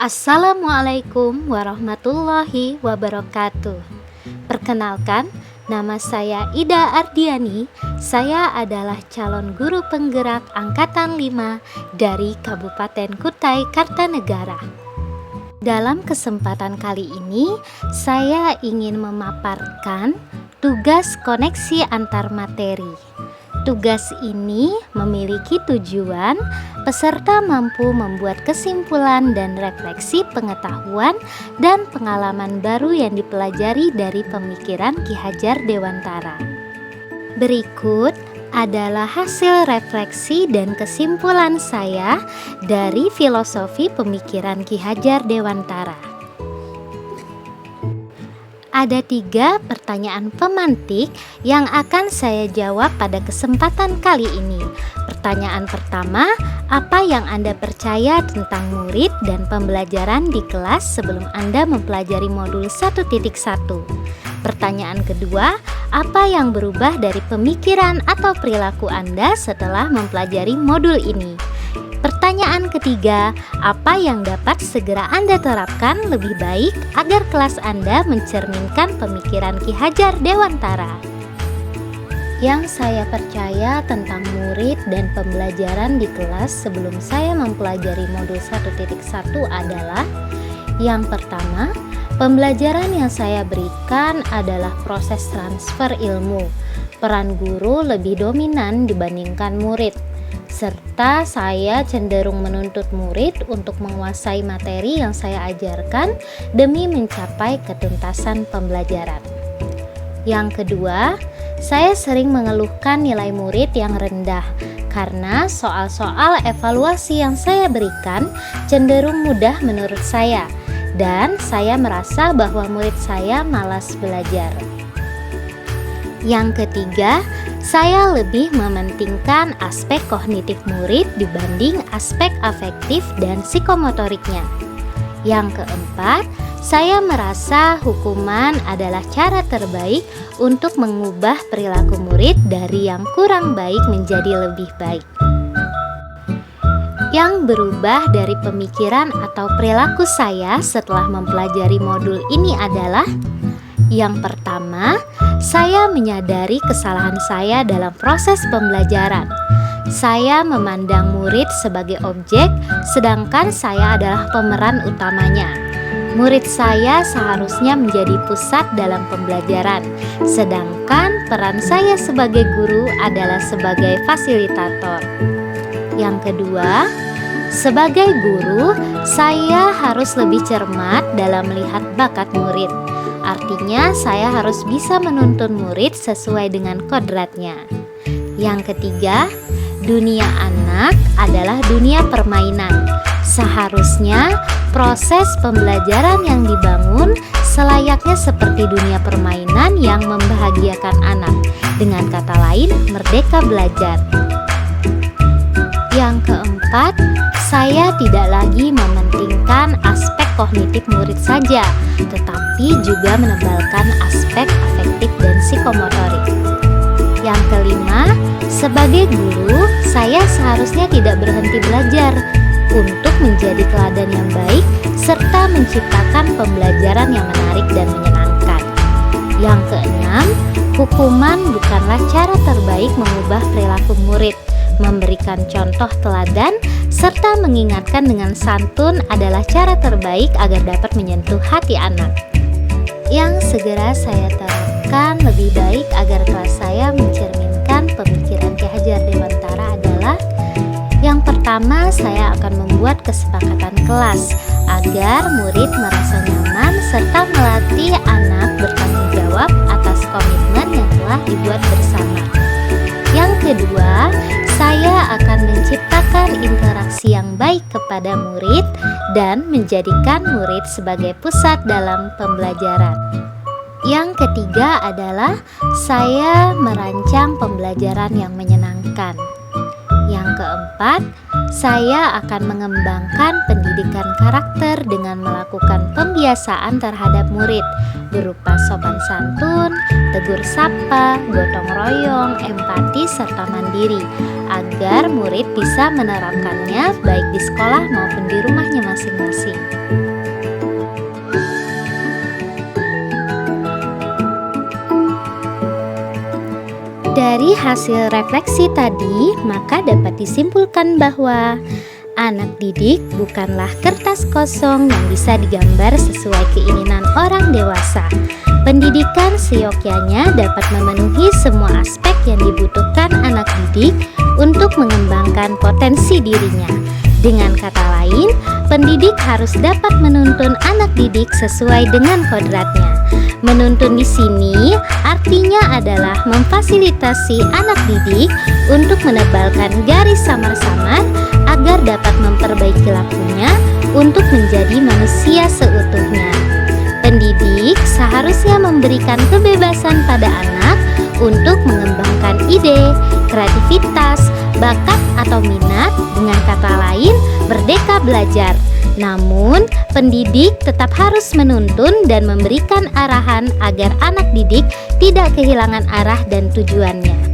Assalamualaikum warahmatullahi wabarakatuh. Perkenalkan, nama saya Ida Ardiani. Saya adalah calon guru penggerak Angkatan 5 dari Kabupaten Kutai Kartanegara. Dalam kesempatan kali ini, saya ingin memaparkan tugas koneksi antar materi. Tugas ini memiliki tujuan peserta mampu membuat kesimpulan dan refleksi pengetahuan dan pengalaman baru yang dipelajari dari pemikiran Ki Hajar Dewantara. Berikut adalah hasil refleksi dan kesimpulan saya dari filosofi pemikiran Ki Hajar Dewantara. Ada 3 pertanyaan pemantik yang akan saya jawab pada kesempatan kali ini. Pertanyaan pertama, apa yang Anda percaya tentang murid dan pembelajaran di kelas sebelum Anda mempelajari modul 1.1? Pertanyaan kedua, apa yang berubah dari pemikiran atau perilaku Anda setelah mempelajari modul ini? Pertanyaan ketiga, apa yang dapat segera Anda terapkan lebih baik agar kelas Anda mencerminkan pemikiran Ki Hajar Dewantara? Yang saya percaya tentang murid dan pembelajaran di kelas sebelum saya mempelajari modul 1.1 adalah: yang pertama, pembelajaran yang saya berikan adalah proses transfer ilmu. Peran guru lebih dominan dibandingkan murid, serta saya cenderung menuntut murid untuk menguasai materi yang saya ajarkan demi mencapai ketuntasan pembelajaran. Yang kedua, saya sering mengeluhkan nilai murid yang rendah karena soal-soal evaluasi yang saya berikan cenderung mudah menurut saya, dan saya merasa bahwa murid saya malas belajar. Yang ketiga, saya lebih mementingkan aspek kognitif murid dibanding aspek afektif dan psikomotoriknya. Yang keempat, saya merasa hukuman adalah cara terbaik untuk mengubah perilaku murid dari yang kurang baik menjadi lebih baik. Yang berubah dari pemikiran atau perilaku saya setelah mempelajari modul ini adalah: yang pertama, saya menyadari kesalahan saya dalam proses pembelajaran. Saya memandang murid sebagai objek, sedangkan saya adalah pemeran utamanya. Murid saya seharusnya menjadi pusat dalam pembelajaran, sedangkan peran saya sebagai guru adalah sebagai fasilitator. Yang kedua, sebagai guru, saya harus lebih cermat dalam melihat bakat murid. Artinya, saya harus bisa menuntun murid sesuai dengan kodratnya. Yang ketiga, dunia anak adalah dunia permainan. Seharusnya proses pembelajaran yang dibangun selayaknya seperti dunia permainan yang membahagiakan anak. Dengan kata lain, merdeka belajar. Yang keempat, saya tidak lagi mementingkan aspek kognitif murid saja, tetapi juga menebalkan aspek afektif dan psikomotorik. Yang kelima, sebagai guru, saya seharusnya tidak berhenti belajar untuk menjadi teladan yang baik serta menciptakan pembelajaran yang menarik dan menyenangkan. Yang keenam, hukuman bukanlah cara terbaik mengubah perilaku murid. Memberikan contoh teladan serta mengingatkan dengan santun adalah cara terbaik agar dapat menyentuh hati anak. Yang segera saya terapkan lebih baik agar kelas saya mencerminkan pemikiran Ki Hajar Dewantara adalah: yang pertama, saya akan membuat kesepakatan kelas agar murid merasa nyaman serta melatih anak bertanggung jawab atas komitmen yang telah dibuat bersama. Yang kedua, saya akan menciptakan interaksi yang baik kepada murid dan menjadikan murid sebagai pusat dalam pembelajaran. Yang ketiga adalah saya merancang pembelajaran yang menyenangkan. Yang keempat, saya akan mengembangkan pendidikan karakter dengan melakukan pembiasaan terhadap murid berupa sopan santun, tegur sapa, gotong royong, empati, serta mandiri agar murid bisa menerapkannya baik di sekolah maupun di rumahnya masing-masing. Dari hasil refleksi tadi, maka dapat disimpulkan bahwa anak didik bukanlah kertas kosong yang bisa digambar sesuai keinginan orang dewasa. Pendidikan seyogyanya dapat memenuhi semua aspek yang dibutuhkan anak didik untuk mengembangkan potensi dirinya. Dengan kata lain, pendidik harus dapat menuntun anak didik sesuai dengan kodratnya. Menuntun di sini artinya adalah memfasilitasi anak didik untuk menebalkan garis samar-samar agar dapat memperbaiki lakunya untuk menjadi manusia seutuhnya. Pendidik seharusnya memberikan kebebasan pada anak untuk mengembangkan ide, kreativitas, bakat atau minat, dengan kata lain merdeka belajar. Namun, pendidik tetap harus menuntun dan memberikan arahan agar anak didik tidak kehilangan arah dan tujuannya.